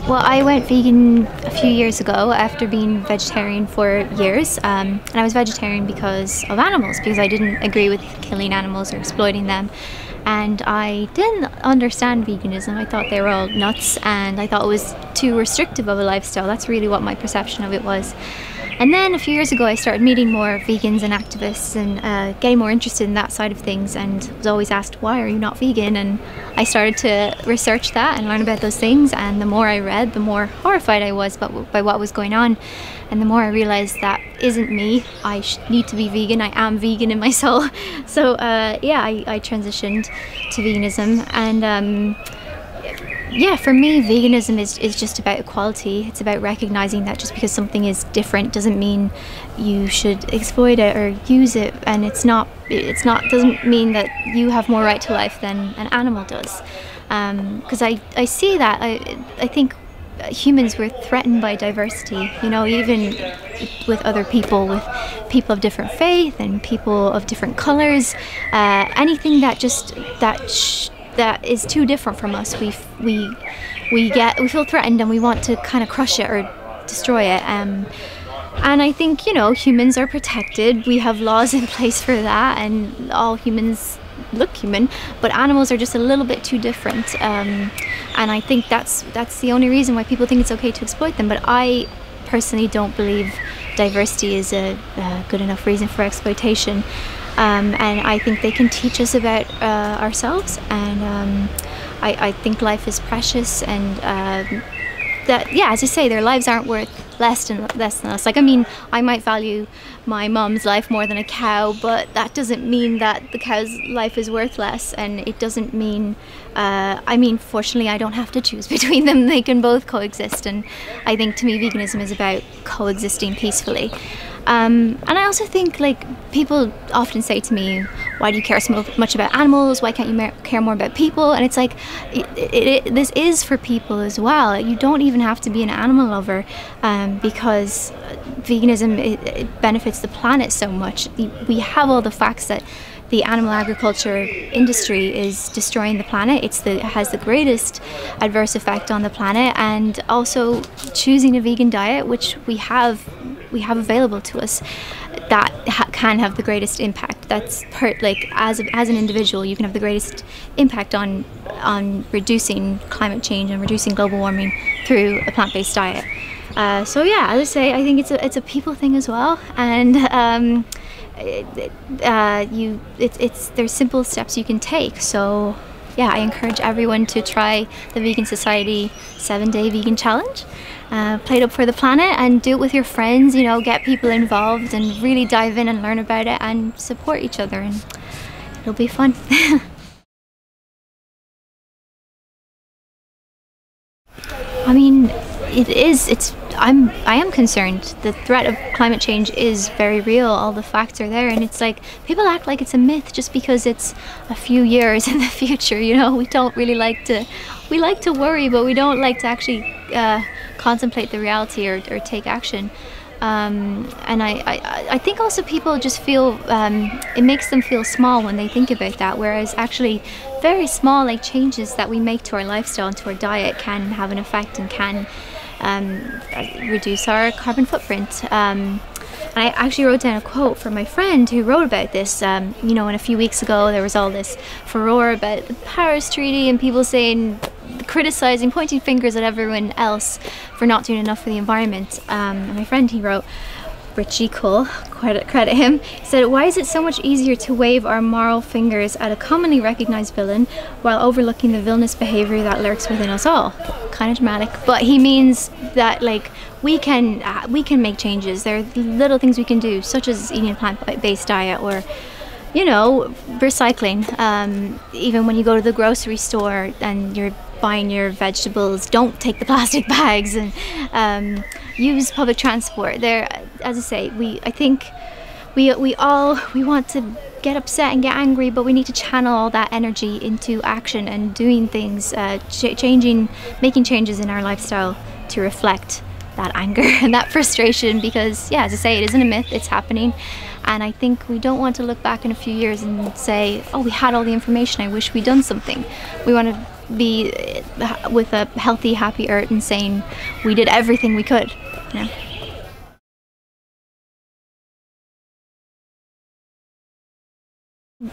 Well, I went vegan a few years ago after being vegetarian for years, and I was vegetarian because of animals, because I didn't agree with killing animals or exploiting them. And I didn't understand veganism. I thought they were all nuts, and I thought it was too restrictive of a lifestyle. That's really what my perception of it was. And then a few years ago I started meeting more vegans and activists and getting more interested in that side of things, and was always asked, why are you not vegan? And I started to research that and learn about those things, and the more I read, the more horrified I was by what was going on, and the more I realized that isn't me. I need to be vegan. I am vegan in my soul. So yeah, I transitioned to veganism, and yeah, for me, veganism is just about equality. It's about recognizing that just because something is different doesn't mean you should exploit it or use it, and doesn't mean that you have more right to life than an animal does. Because I see that. I think humans were threatened by diversity, you know, even with other people, with people of different faith and people of different colors. Anything that that is too different from us, we feel threatened, and we want to kind of crush it or destroy it. And I think, you know, humans are protected. We have laws in place for that, and all humans look human, but animals are just a little bit too different. And I think that's the only reason why people think it's okay to exploit them. But I personally don't believe diversity is a good enough reason for exploitation. And I think they can teach us about ourselves, and I think life is precious, and that, yeah, as you say, their lives aren't worth less than us. Like, I mean, I might value my mom's life more than a cow, but that doesn't mean that the cow's life is worth less, and it doesn't mean, I mean, fortunately I don't have to choose between them. They can both coexist, and I think to me veganism is about coexisting peacefully. And I also think, like, people often say to me, why do you care so much about animals? Why can't you care more about people? And it's like, this is for people as well. You don't even have to be an animal lover, because veganism, it benefits the planet so much. We have all the facts that the animal agriculture industry is destroying the planet. It has the greatest adverse effect on the planet, and also choosing a vegan diet, which we have available to us, that can have the greatest impact. That's like, as an individual, you can have the greatest impact on reducing climate change and reducing global warming through a plant-based diet. So yeah, as I say, I think it's a people thing as well, and there's simple steps you can take. So yeah, I encourage everyone to try the Vegan Society 7-Day Vegan Challenge. Play it up for the planet, and do it with your friends, you know, get people involved and really dive in and learn about it and support each other, and it'll be fun. I mean, I am concerned. The threat of climate change is very real. All the facts are there, and it's like, people act like it's a myth just because it's a few years in the future, you know. We don't really like to worry, but we don't like to actually contemplate the reality or take action. And I think also people just feel, it makes them feel small when they think about that, whereas actually very small, like, changes that we make to our lifestyle and to our diet can have an effect and can reduce our carbon footprint. And I actually wrote down a quote from my friend who wrote about this. You know, and a few weeks ago there was all this furore about the Paris Treaty and people saying, criticizing, pointing fingers at everyone else for not doing enough for the environment. And my friend, he wrote, Richie Cole, credit him, he said, why is it so much easier to wave our moral fingers at a commonly recognized villain while overlooking the villainous behavior that lurks within us all? Kind of dramatic, but he means that, like, we can make changes. There are little things we can do, such as eating a plant-based diet, or, you know, recycling. Even when you go to the grocery store and you're buying your vegetables, don't take the plastic bags, and use public transport. There, as I say, I think we want to get upset and get angry, but we need to channel all that energy into action and doing things, making changes in our lifestyle to reflect that anger and that frustration, because yeah, as I say, it isn't a myth, it's happening. And I think we don't want to look back in a few years and say, oh, we had all the information, I wish we'd done something. We want to be with a healthy, happy heart and saying we did everything we could. You know?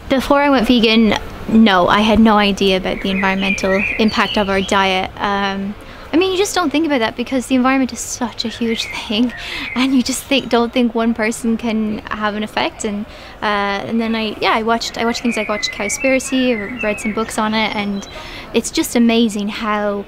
Before I went vegan, no, I had no idea about the environmental impact of our diet. I mean, you just don't think about that because the environment is such a huge thing, and you just don't think one person can have an effect. And then I watched things like Cowspiracy, read some books on it, and it's just amazing how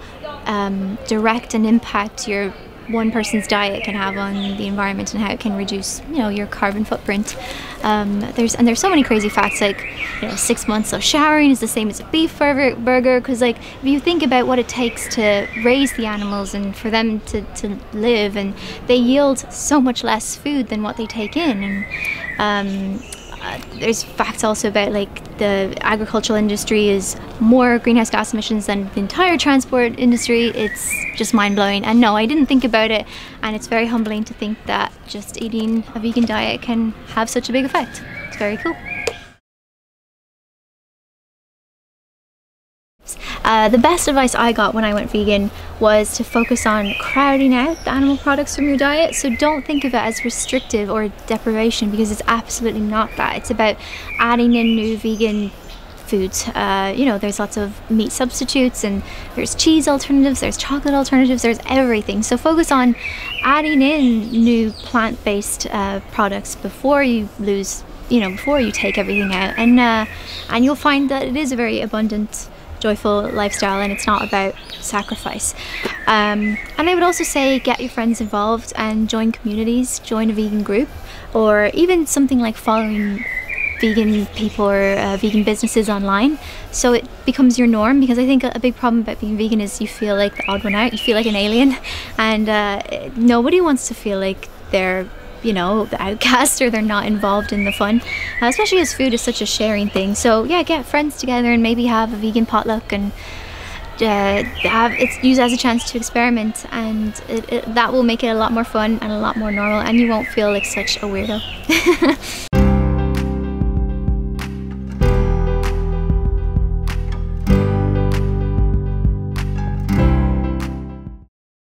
direct an impact your one person's diet can have on the environment and how it can reduce, you know, your carbon footprint. There's so many crazy facts, like, you know, 6 months of showering is the same as a beef burger, because like if you think about what it takes to raise the animals and for them to live, and they yield so much less food than what they take in. And there's facts also about like the agricultural industry is more greenhouse gas emissions than the entire transport industry. It's just mind-blowing. And no, I didn't think about it, and it's very humbling to think that just eating a vegan diet can have such a big effect. It's very cool. The best advice I got when I went vegan was to focus on crowding out the animal products from your diet. So don't think of it as restrictive or deprivation, because it's absolutely not that. It's about adding in new vegan foods. You know, there's lots of meat substitutes, and there's cheese alternatives, there's chocolate alternatives, there's everything. So focus on adding in new plant-based products before you before you take everything out, and you'll find that it is a very abundant, joyful lifestyle, and it's not about sacrifice. And I would also say get your friends involved and join communities, join a vegan group, or even something like following vegan people or vegan businesses online, so it becomes your norm. Because I think a big problem about being vegan is you feel like the odd one out, you feel like an alien, and nobody wants to feel like they're, you know, the outcast or they're not involved in the fun, especially as food is such a sharing thing. So yeah, get friends together and maybe have a vegan potluck, and it's used as a chance to experiment, and that will make it a lot more fun and a lot more normal, and you won't feel like such a weirdo.